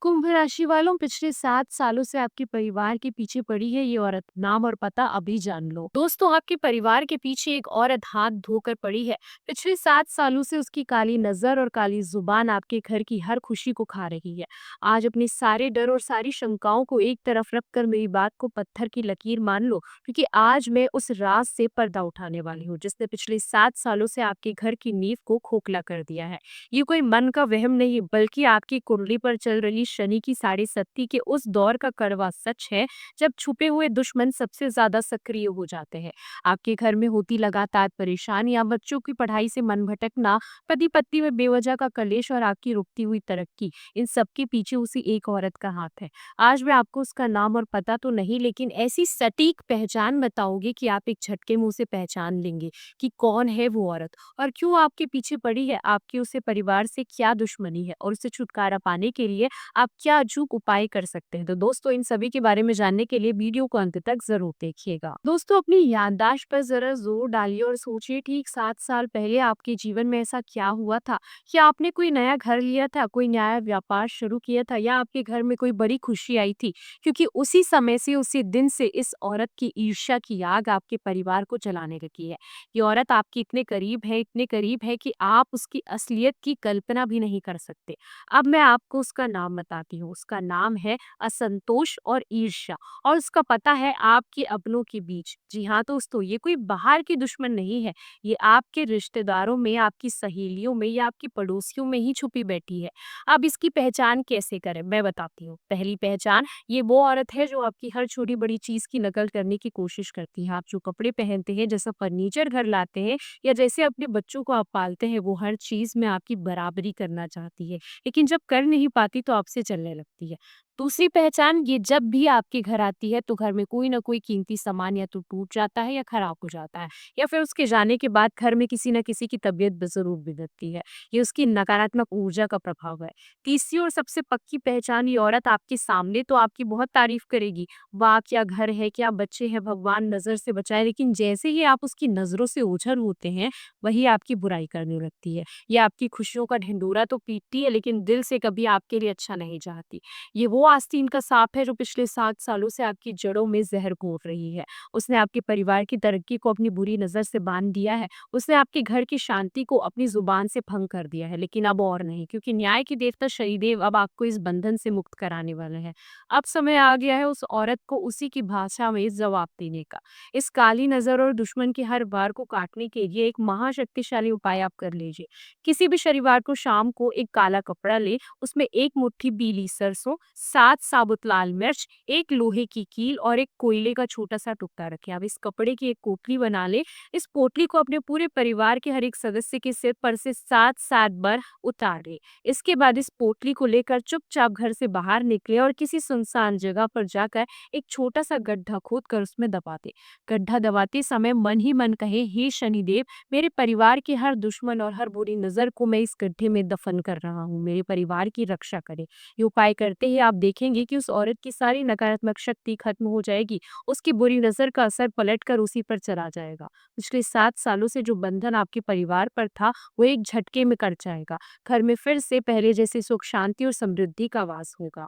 कुंभ राशि वालों, पिछले 7 सालों से आपके परिवार के पीछे पड़ी है ये औरत। नाम और पता अभी जान लो। दोस्तों, आपके परिवार के पीछे एक औरत हाथ धोकर पड़ी है। पिछले 7 सालों से उसकी काली नजर और काली जुबान आपके घर की हर खुशी को खा रही है। आज अपने सारे डर और सारी शंकाओं को एक तरफ रखकर मेरी बात को पत्थर की लकीर मान लो, क्योंकि आज मैं उस राज से पर्दा उठाने वाली हूँ जिसने पिछले 7 सालों से आपके घर की नींव को खोखला कर दिया है। ये कोई मन का वहम नहीं, बल्कि आपकी कुंडली पर चल रही शनि की साढ़े सत्ती के उस दौर का कड़वा सच है, जब छुपे हुए दुश्मन सबसे ज्यादा सक्रिय हो जाते हैं। आपके घर में होती लगातार परेशानियां, बच्चों की पढ़ाई से मन भटकना, पति पत्नी में बेवजह का कलेश और आपकी रुकती हुई तरक्की, इन सब के पीछे उसी एक औरत का हाथ है। आज मैं आपको उसका नाम और पता तो नहीं, लेकिन ऐसी सटीक पहचान बताऊंगी कि आप एक झटके में उसे पहचान लेंगे कि कौन है वो औरत और क्यों आपके पीछे पड़ी है, आपकी उसे परिवार से क्या दुश्मनी है और उससे छुटकारा पाने के लिए आप क्या अचूक उपाय कर सकते हैं। तो दोस्तों, इन सभी के बारे में जानने के लिए वीडियो को अंत तक जरूर देखिएगा। दोस्तों, अपनी याददाश्त पर जरा जोर डालिए और सोचिए, ठीक 7 साल पहले आपके जीवन में ऐसा क्या हुआ था? क्या आपने कोई नया घर लिया था, कोई नया व्यापार शुरू किया था, या आपके घर में कोई बड़ी खुशी आई थी? क्योंकि उसी समय से, उसी दिन से इस औरत की ईर्ष्या की आग आपके परिवार को जलाने लगी है। ये औरत आपके इतने करीब है कि आप उसकी असलियत की कल्पना भी नहीं कर सकते। अब मैं आपको उसका नाम बताती हूँ। उसका नाम है असंतोष और ईर्ष्या, और उसका पता है आपके अपनों के बीच। जी हाँ दोस्तों, ये कोई बाहर की दुश्मन नहीं है। ये आपके रिश्तेदारों में, आपकी सहेलियों में या आपकी पड़ोसियों में ही छुपी बैठी है। अब इसकी पहचान कैसे करें, मैं बताती हूँ। पहली पहचान, ये वो औरत है जो आपकी हर छोटी बड़ी चीज की नकल करने की कोशिश करती है। आप जो कपड़े पहनते हैं, जैसा फर्नीचर घर लाते हैं, या जैसे अपने बच्चों को आप पालते हैं, वो हर चीज में आपकी बराबरी करना चाहती है, लेकिन जब कर नहीं पाती तो आपसे चलने लगती है। दूसरी पहचान, ये जब भी आपके घर आती है तो घर में कोई ना कोई कीमती सामान या तो टूट जाता है या खराब हो जाता है, या फिर उसके जाने के बाद घर में किसी न किसी की तबीयत जरूर बिगड़ती है। ये उसकी नकारात्मक ऊर्जा का प्रभाव है। तीसरी और सबसे पक्की पहचान, ये औरत आपके सामने तो आपकी बहुत तारीफ करेगी, वाह क्या घर है, क्या बच्चे हैं, भगवान नजर से बचाए, लेकिन जैसे ही आप उसकी नजरों से ओझल होते हैं, वही आपकी बुराई करने लगती है। ये आपकी खुशियों का ढिंडोरा तो पीटती है, लेकिन दिल से कभी आपके लिए अच्छा नहीं चाहती। ये वो आस्तीन का सांप है जो पिछले 7 सालों से आपकी जड़ों में जहर घोट रही है। उसने आपके परिवार की तरक्की को अपनी बुरी नजर से बांध दिया है। उसने आपके घर की शांति को अपनी जुबान से भंग कर दिया है, लेकिन अब और नहीं, क्योंकि न्याय की देवता शनिदेव अब आपको इस बंधन से मुक्त कराने वाले हैं। अब समय आ गया है उस औरत को उसी की भाषा में जवाब देने का। इस काली नजर और दुश्मन की हर वार को काटने के लिए एक महाशक्तिशाली उपाय आप कर लीजिए। किसी भी शनिवार को शाम को एक काला कपड़ा ले, उसमें एक मुट्ठी पीली सरसों, 7 साबुत लाल मिर्च, एक लोहे की कील और एक कोयले का छोटा सा टुकड़ा रखें। अब इस कपड़े की एक पोटली बना ले। इस पोटली को अपने पूरे परिवार के हर एक सदस्य के सिर पर से 7-7 बार उतार ले। इसके बाद इस पोटली को लेकर चुपचाप घर से बाहर निकले और किसी सुनसान जगह पर जाकर एक छोटा सा गड्ढा खोद कर उसमें दबा दे। गड्ढा दबाते समय मन ही मन कहे, हे शनिदेव, मेरे परिवार के हर दुश्मन और हर बुरी नजर को मैं इस गड्ढे में दफन कर रहा हूँ, मेरे परिवार की रक्षा करे। ये उपाय करते ही आप देखेंगे कि उस औरत की सारी नकारात्मक शक्ति खत्म हो जाएगी। उसकी बुरी नजर का असर पलटकर उसी पर चला जाएगा। पिछले 7 सालों से जो बंधन आपके परिवार पर था, वो एक झटके में कट जाएगा। घर में फिर से पहले जैसे सुख शांति और समृद्धि का वास होगा।